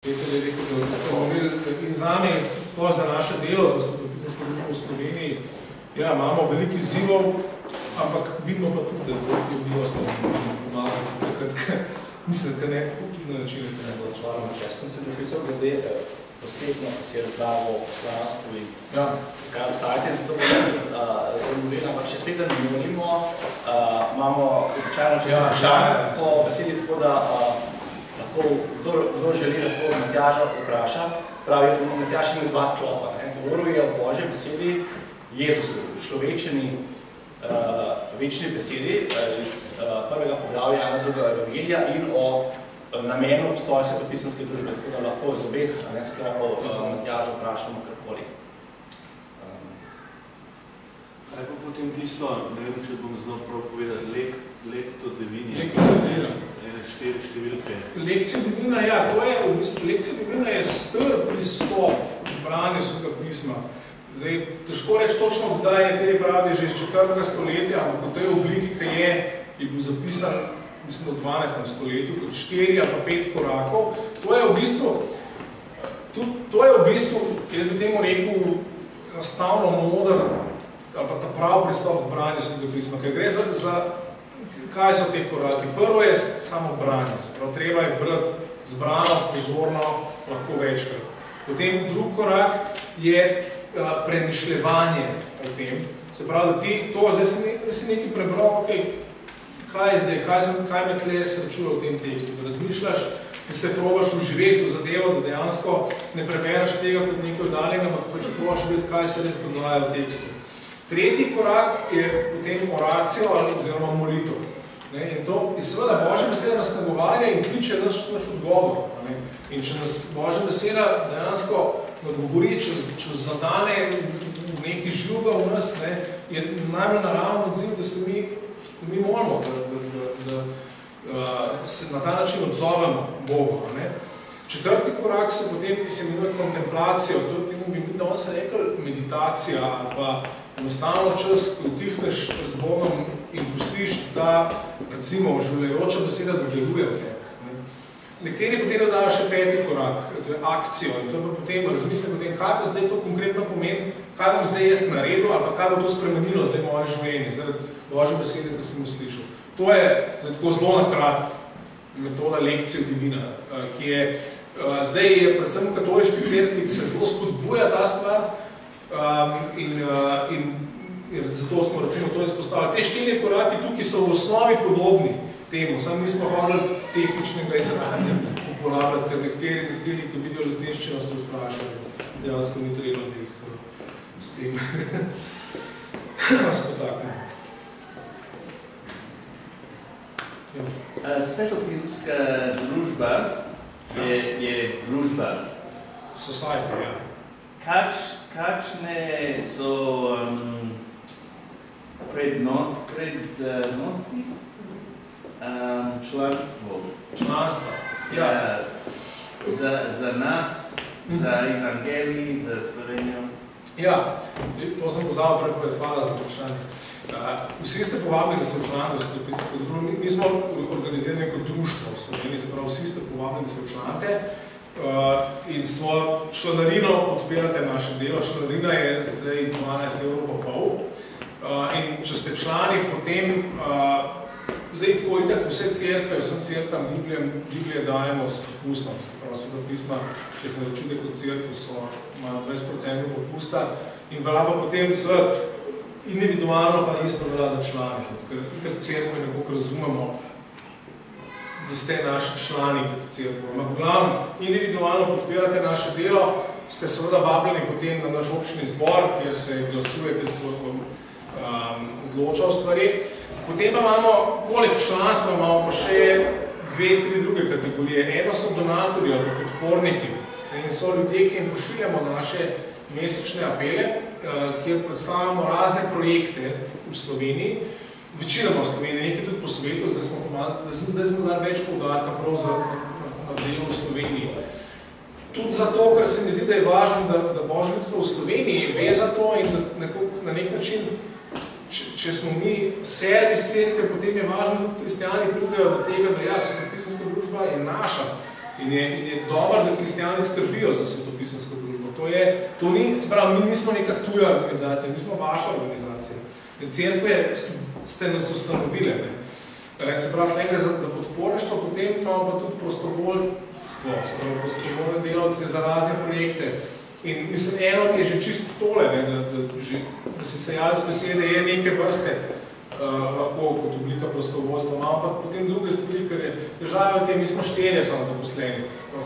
In zame, sploh za naše delo, za svetopisansko družbo v Sloveniji, ja, imamo veliko izzivov, ampak vidimo pa tudi, da je bilo pomagati takrat, mislim, da ne, tudi na način, da ne bo člano. Jaz sem se zapisal glede posebno, ko si je razlagal o poslanstvu in zakaj obstajate, zato bomo ampak če tega ne govorimo, imamo običajno čez vprašanje po besedi, tako da lahko kdo želi lahko Matjaža vpraša. Spravi, Matjaž ima dva sklopa. Govoril je o Božji besedi, Jezusu, človečeni večni besedi iz prvega poglavja Janezovega evangelija in o namenu obstoja svetopisanske družbe, tako da lahko iz obeh sklopov Matjaža vprašamo karkoli. Kaj pa potem tisto, ne vem, če bom znal prav povedati, Lectio Divina. Lekcija Divina. Štiri številke. Lekcija Divina, ja, to je, v bistvu, Lekcija Divina je str pristop k branju Svetega pisma. Zdaj, težko reči točno, kdaj je nekateri pravi že iz 4. stoletja, ampak v tej obliki, ki je bil zapisan, mislim, v 12. stoletju, kot 4 ali pa 5 korakov. To je v bistvu, jaz bi temu rekel, enostavno moder, ali pa ta prav pristop k branju Svetega pisma, ker gre za kaj so te koraki? Prvo je samo branje, treba je brati zbrano, pozorno, lahko večkrat. Potem drug korak je premišljevanje o tem. Se pravi, da ti to, zdaj si nekaj prebral, kaj je zdaj, kaj me tle srečuje v tem tekstu, da razmišljaš, da se probaš uživeti v zadevo, da dejansko ne prebereš tega kot nekaj oddaljenega, ampak pač probaš videti, kaj se res dogaja v tekstu. Tretji korak je potem oracijo oziroma molitev. In to je seveda Božja beseda nas nagovarja in kliče naš odgovor. In če nas Božja beseda dejansko nagovori, če zadane v neki žljuba v nas, je najbolj naravno odziv, da se mi molimo, da se na ta način odzovemo Bogu. Četrti korak se potem imenuje kontemplacijo, to temu bi mi danes rekli meditacija ali pa enostavno čas, ko utihneš pred Bogom in pustiš, da recimo življajoča beseda dodeluje v tebi. Nekateri potem dodajo še peti korak, to je akcijo in to pa potem razmislim o tem, kaj pa zdaj to konkretno pomeni, kaj bom zdaj jaz naredil ali pa kaj bo to spremenilo zdaj moje življenje, zaradi Božje besede, ki sem jo slišal. To je tako zelo nakratko metoda Lectio Divina, ki je zdaj je predvsem v katoliški cerkvi se zelo spodbuja ta stvar in zato smo recimo to izpostavili. Te 4 koraki tukaj so v osnovi podobni temu, samo nismo hodili tehničnega izrazja uporabljati, ker nekateri, ki vidijo latinščino, se vprašajo, dejansko ni treba, da jih s tem spotaknemo. Svetopisanska družba je družba. Society, ja. Kakšne so prednosti članstvo? Članstva, ja. Za nas, za evangelij, za Slovenijo? Ja, to sem pozabil prepovedati, hvala za vprašanje. Vsi ste povabili, da ste včlanite v svetopisansko družbo. Mi smo organizirani kot društvo v Sloveniji, zapravo vsi ste povabili, da se včlanite in svojo članarino podpirate naše delo. Članarina je zdaj 12,5 € in če ste člani, potem zdaj tako itak vse cerkve, vsem cerkvam Biblije dajemo s popustom. Sveta pisma, če jih naročite kot cerkev, imajo 20% popusta in velja pa potem individualno pa isto velja za člani, ker itak cerkve nekako razumemo, da ste naši člani kot cerkev. Ampak v glavnem, individualno podpirate naše delo, ste seveda vabljeni potem na naš občni zbor, kjer se glasuje, kjer se odloča o stvarih. Potem pa imamo, poleg članstva, imamo pa še 2-3 druge kategorije. Eno so donatorji ali podporniki in so ljudje, ki jim pošiljamo naše mesečne apele, kjer predstavljamo razne projekte v Sloveniji, večinoma v Sloveniji, nekaj tudi po svetu, zdaj smo dali več poudarka prav na delu v Sloveniji. Tudi zato, ker se mi zdi, da je važno, da Božje ljudstvo v Sloveniji ve za to in da na nek način, če smo mi servis cerkve, potem je važno, da kristijani pridejo do tega, da ja, svetopisanska družba je naša In je dobro, da kristjani skrbijo za svetopisansko družbo. To ni, se pravi, mi nismo neka tuja organizacija, mi smo vaša organizacija. Cerkve ste nas ustanovile. Se pravi, tle gre za podporništvo, potem imamo pa tudi prostovoljstvo, se pravi, prostovoljne delavce za razne projekte. In mislim, eno je že čisto tole, da si sejalec besede je neke vrste lahko kot oblika prostovoljstva. Imamo pa potem druge stvari, ker je država v tem, mi smo 4 samo zaposleni,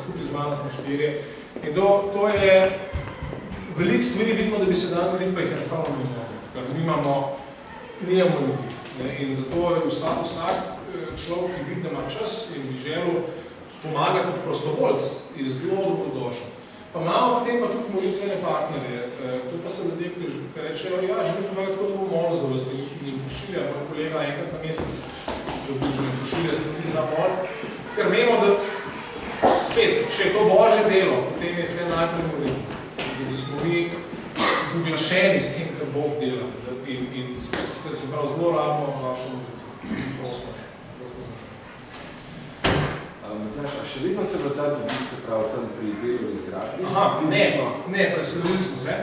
skupaj z mano smo 4. In to je veliko stvari, vidimo, da bi se dali narediti, pa jih enostavno ne imamo, ker nimamo ljudi. In zato je vsak človek, ki vidi, da ima čas in bi želel pomagati kot prostovoljc, je zelo dobrodošel. Pa imamo potem pa tudi molitvene partnerje. To pa so ljudje, ki rečejo, ja, želim pomagati, tako da bom molil za vas. In pošilja, moj kolega enkrat na mesec približno pošilja stvari za molit. Ker vemo, da spet, če je to Božje delo, potem je tle najprej moliti. Da smo mi uglašeni s tem, kar Bog dela. In se prav zelo rabimo vašo molitvo. Prosimo. Še vedno se v ta dobi, se pravi, tam pri delu izgradnji? Aha, ne, preselili smo se.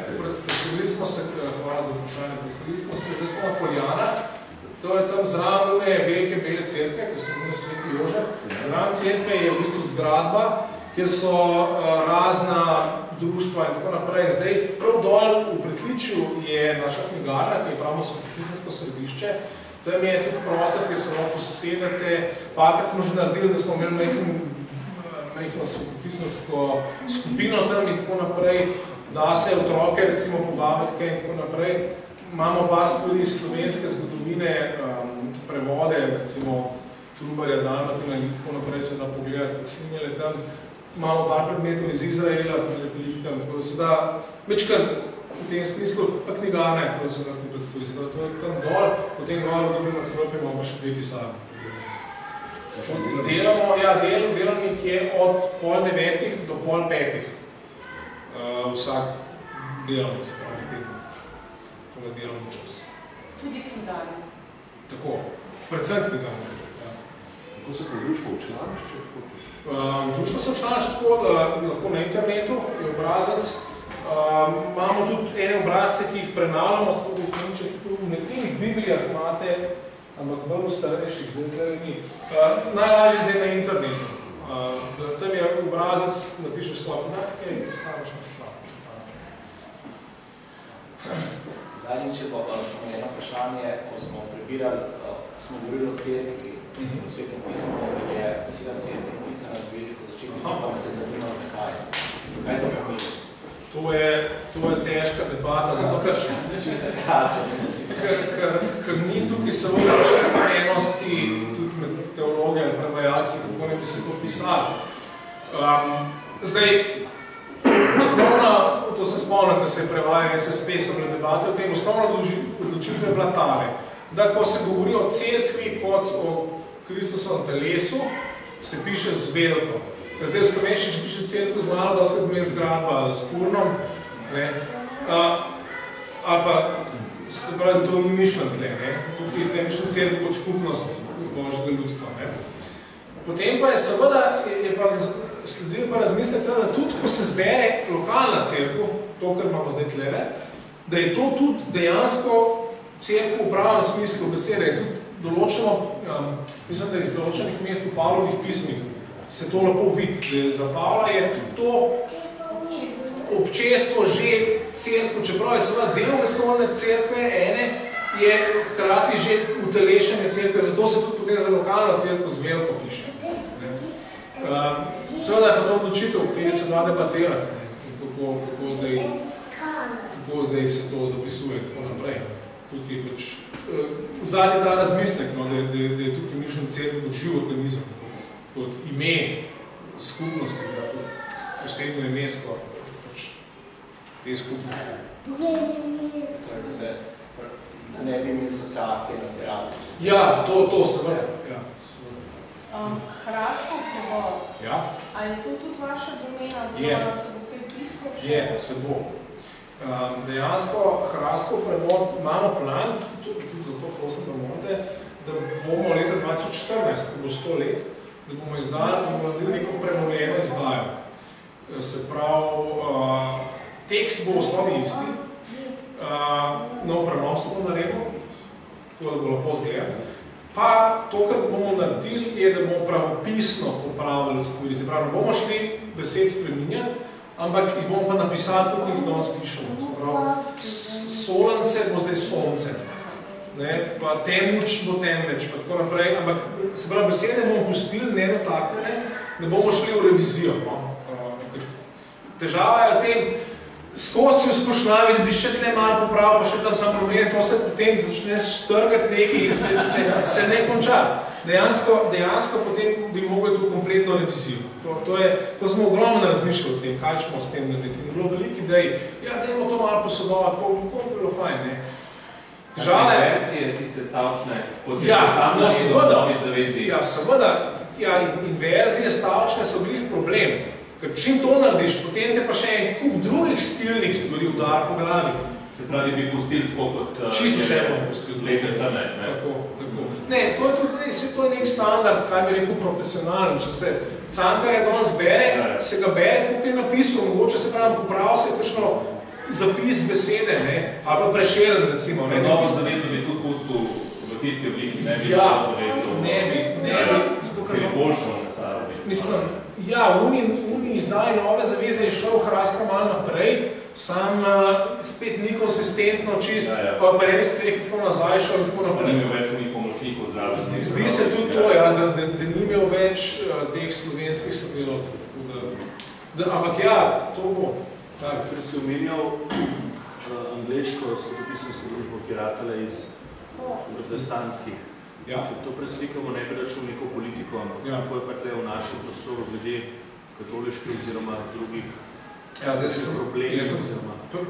Hvala za vprašanje, preselili smo se, zdaj smo na Poljanah. To je tam zraven velike bele cerkve, ki se imenuje Sveti Jožef. Zraven cerkve je v bistvu zgradba, kjer so razna društva in tako naprej. Zdaj, prav dol v pritličju je naša knjigarna, ki je pravno svetopisansko središče. Tam je tudi prostor, kjer se lahko posedete. Pakrat smo že naredili, da smo imeli majhno svetopisansko skupino tam in tako naprej, da se otroke recimo povabiti kaj in tako naprej. Imamo par stvari iz slovenske zgodovine, prevode, recimo Trubarja, Dalmatina in tako naprej se da pogledati, faksimile tam. Imamo par predmetov iz Izraela, tudi repelik tam, tako da se da večkrat v tem smislu pa knjigarne, tako da se da kupiti stvari. Se da to je tam dol, potem gor v drugim nadstropju imamo pa še 2 pisarne. Delavnik je od 8:30 do 8:30. Vsak delavnik, se pravi teden. To je delovni čas. Tudi knjigarne. Tako, predvsem knjigarne. Kako se pa društvo učlaniš, če hočeš? Društvo se učlaniš tako, da lahko na internetu je obrazac. Imamo tudi ene obrazce, ki jih prenavljamo, v nekih Biblijah imate, ampak bolj v starejših, zdaj ni. Najlažje zdaj na internetu. Tam je obrazac, napišeš svoje podatke in ostavaš na šlap. Zadnjič je pa eno vprašanje, ko smo prebirali, smo govorili o cerkvi, v Svetem pismu je beseda cerkvi napisana z veliko začetku, pa me se zanima, zakaj. Zakaj to pomeni? To je težka debata, zato ker ni tukaj samo čisto enosti, tudi med teologi ali prevajalci, kako ne bi se to pisali. Zdaj, osnovna, to se spomnim, ko se je prevajal SSP, so bile debate o tem, osnovna odločitev je bila tale, da ko se govori o cerkvi kot o Kristusovem telesu, se piše z veliko. Zdaj v slovenščini piše cerkev z malo, dosti pomeni zgradba s kurnom, ali pa se pravi, to ni mišljen tle, tukaj je tle mišljen cerkev kot skupnost Božjega ljudstva. Potem pa je seveda, sledil pa razmislek teda, da tudi ko se zbere lokalna cerkev, to, kar imamo zdaj tlele, da je to tudi dejansko cerkev v pravem smislu besede, je tudi določeno, mislim, da iz določenih mest v Pavlovih pismih se to lepo vidi, da za Pavla je tudi to občestvo že cerkev, čeprav je seveda del vesolne cerkve, ene, je hkrati že utelešenje cerkve, zato se tudi potem za lokalno cerkev z veliko piše. Seveda je pa to odločitev, v kateri se da debatirati, kako zdaj se to zapisuje, tako naprej. Tukaj pač, vzadi ta razmislek, da je tukaj mišljen cerkev kot živ organizem, kot ime skupnosti, kot posebno imesko te skupnosti. Da ne bi imeli asociacije na zgradu. Ja, to seveda. Hrastov prevod. Ja. Ali je to tudi vaša domena, oziroma se bo kaj blisko še? Je, se bo. Dejansko Hrastov prevod imamo plan, tudi zato prosim, da morate, da bomo leta 2014, ko bo 100 let, da bomo naredili neko prenovljeno izdajo. Se pravi, tekst bo v osnovi isti, nov prenos bomo naredili, tako da bo lepo zgledati. Pa to, kar bomo naredili, je, da bomo pravopisno popravili stvari. Se pravi, ne bomo šli besed spreminjati, ampak jih bomo pa napisati, kako jih danes pišemo. Se pravi, solence bo zdaj sonce, pa temnič bo temveč, pa tako naprej. Ampak, se pravi, besede bomo pustili nedotaknjene, ne bomo šli v revizijo. Težava je v tem, skozi si v spošnavi, da bi še tle malo popravil, pa še tam sam problem, to se potem začneš trgati nekaj in se ne konča. Dejansko potem bi mogli to kompletno revizijo. To smo ogromno razmišljali o tem, kaj ćemo s tem narediti. Je bilo veliko idej, ja, dajmo to malo posodovati, kako bi bilo fajn, ne. Težava je... Inverzije, tiste stavčne, pod novi zavezi. Ja, seveda, inverzije stavčne so bili problem. Ker čim to narediš, potem te pa še en kup drugih stilnih stvari udar po glavi. Se pravi, bi pustili tako kot... Čisto vse bomo pustili. Leta 14, ne? Tako. Ne, to je tudi zdaj, to je nek standard, kaj bi rekel profesionalen. Če se Cankar danes bere, se ga bere, tako je napisal, mogoče se pravi, popravil se je kakšno zapis besede, ne, ali pa Prešeren, recimo. Za novo zavezo bi tudi pustil v tisti obliki, ne bi novo zavezo. Ne bi. Ker je boljšo nastalo. Mislim, ja, Uni izdaj nove zaveze je šel Hraska malo naprej, sam spet ni konsistentno čist, pa eni stvari celo nazaj šel in tako naprej. Pa ni imel več unih pomočnikov zraven. Zdi se tudi to, ja, da ni imel več teh slovenskih sodelavcev. Ampak ja, to bo. Torej si omenjal angleško svetopisansko družbo, ki je ratala iz protestantskih. Če to preslikamo, ne bi račel neko politiko, ampak kako je pa tle v našem prostoru glede katoliških oziroma drugih problemov? Jaz sem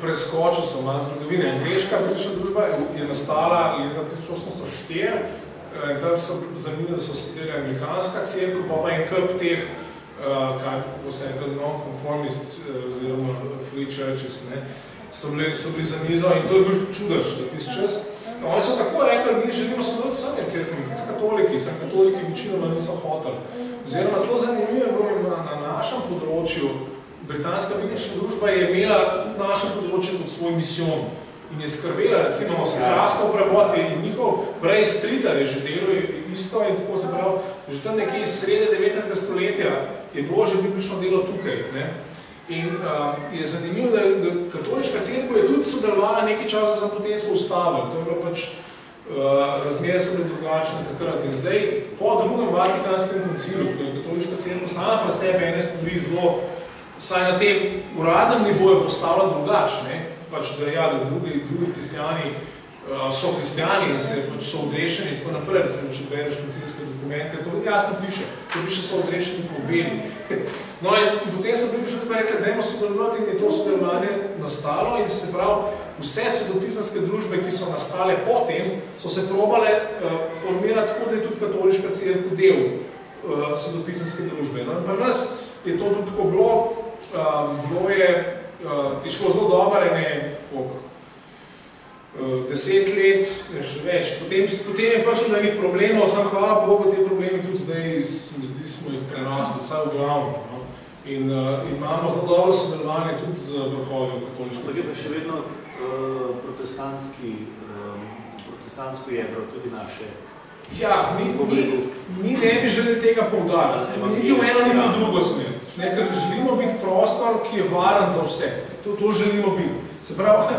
preskočil sem malo zgodovine. Angleška politična družba je nastala leta 1804 in tam so sedeli anglikanska cerkev, pa en kup teh, kaj bo se enkrat non-conformist oziroma free churches, so bili za mizo in to je bil čudež za tisti čas. Oni so tako rekli, mi želimo sodelovati sami cerkvami, tudi s katoliki, večinoma niso hoteli. Oziroma, zelo zanimivo je bilo na našem področju, britanska politična družba je imela tudi na našem področju kot svoj misijon in je skrbela, recimo, Hraskov prevod in njihov Bray Streeter je že delo isto in tako se pravi, že tam nekje iz srede 19. stoletja je bilo že biblično delo tukaj. In je zanimivo, da katoliška cerkev je tudi sodelovala nekaj časa za potem so ustavili. To je bilo pač, razmere so bile drugačne takrat. In zdaj, po drugem Vatikanskem koncilu, ko je katoliška cerkev sama pri sebi ene stvari zelo, saj na tem uradnem nivoju postavila drugač, pač da drugi kristjani so kristjani in so odrešeni in tako naprej, recimo, če bereš koncilske dokumente, to jasno piše, to piše so odrešeni po veri. No in potem so bili še tukaj rekli, dajmo sodelovati in je to sodelovanje nastalo in se pravi, vse svetopisanske družbe, ki so nastale potem, so se probale formirati tako, da je tudi katoliška cerkev del svetopisanske družbe. No in pri nas je to tudi tako bilo je šlo zelo dobro, koliko? 10 let, še več. Potem je prišlo do nekih problemov, sam hvala Bogu, te problemi tudi zdaj smo jih prerasli, vsaj v glavno. In imamo zelo dobro sodelovanje tudi z vrhovjem katoliške. Ampak je pa še vedno protestantsko jedro, tudi naše. Ja, mi ne bi želeli tega poudariti. Niti v eno, niti v drugo smer. Ker želimo biti prostor, ki je varen za vse. To želimo biti. Se pravi,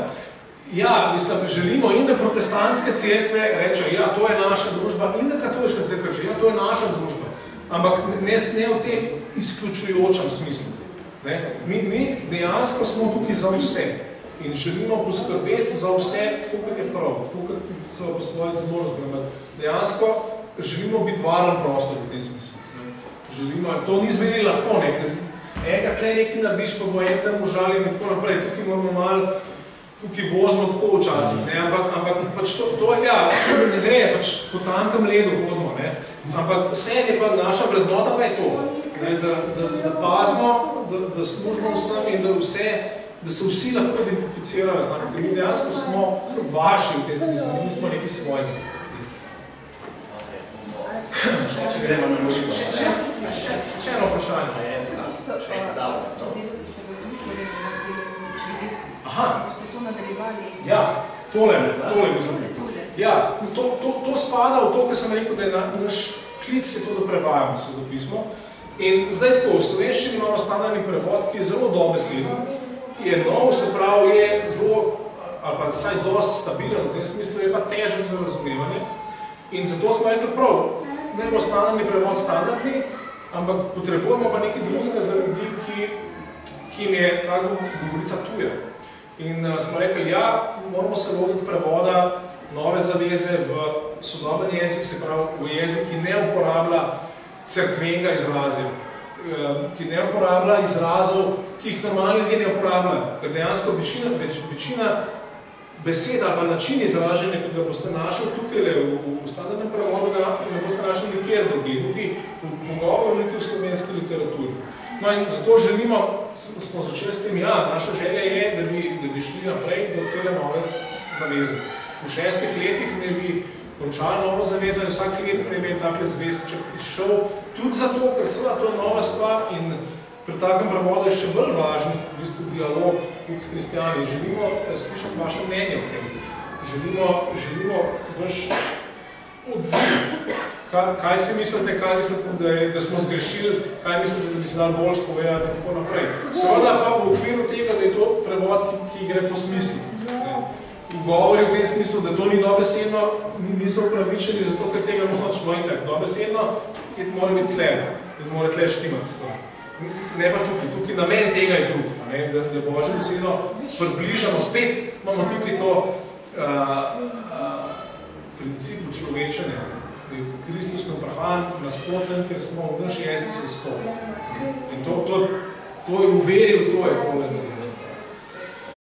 ja, mislim, želimo in da protestantske cerkve rečejo, ja, to je naša družba, in da katoliška cerkve reče, ja, to je naša družba. Ampak ne v tem izključujočem smislu. Mi dejansko smo tukaj za vse in želimo poskrbeti za vse, tako kot je prav, tako kot so po svojih zmožnostih. Dejansko želimo biti varen prostor v tem smislu. To ni zmeri lahko, enkrat tle nekaj narediš, pa bo en tam užaljen in tako naprej. Tukaj moramo malo tukaj vozimo tako včasih, ampak pač to ne gre, pač po tankem ledu hodimo, ampak vse je pa naša vrednota pa je to, da pazimo, da služimo vsem in da se vsi lahko identificirajo z nami, ker mi dejansko smo vaši v tem smislu, mi smo neki svojni. Če gremo na Še eno vprašanje. Aha. Ste to nadaljevali? Ja, tole mislim. Ja, to spada v to, kar sem rekel, da je naš klic je to, da prevajamo Svetopismo. In zdaj tako, v slovenščini imamo standardni prevod, ki je zelo dobeseden, je nov, se pravi, je zelo, ali pa vsaj dosti stabilen v tem smislu, je pa težek za razumevanje. In zato smo rekli prav, ne bo standardni prevod standardni, ampak potrebujemo pa nekaj drugega za ljudi, ki jim je ta govorica tuja. In smo rekli, ja, moramo se lotiti prevoda nove zaveze v sodoben jezik, se pravi v jezik, ki ne uporablja cerkvenega izrazja, ki ne uporablja izrazov, ki jih normalni ljudje ne uporabljajo. Ker dejansko večina besed ali pa način izražanja, ki ga boste našli tukaj v standardnem prevodu, ga ne boste našli nikjer drugje, niti v pogovoru, niti v slovenski literaturi. No in zato smo začeli s tem, ja, naša želja je, da bi šli naprej do cele nove zaveze. V 6 letih ne bi končali novo zavezo in vsak let ne bi takle zvezček izšel, tudi zato, ker seveda to je nova stvar in pri takem prevodu je še bolj važen v bistvu dialog tudi s kristjani. Želimo slišati vaše mnenje o tem. Želimo vaš odziv. Kaj si mislite, kaj mislite, da smo zgrešili, kaj mislite, da bi se dal boljš povedati in tako naprej. Seveda pa v okviru tega, da je to prevod, ki gre po smislu. Govori v tem smislu, da to ni dobesedno, niso upravičeni, zato ker tega močno in tako. Dobesedno mora biti tle in mora tle štimati stvar. Ne pa tukaj. Tukaj namen tega je drug, da Božjo besedo približamo. Spet imamo tukaj to princip človečenja. Kristus naprahan nasprotnem, ker smo v naš jezik se stopili. In to je uveril, to je bolj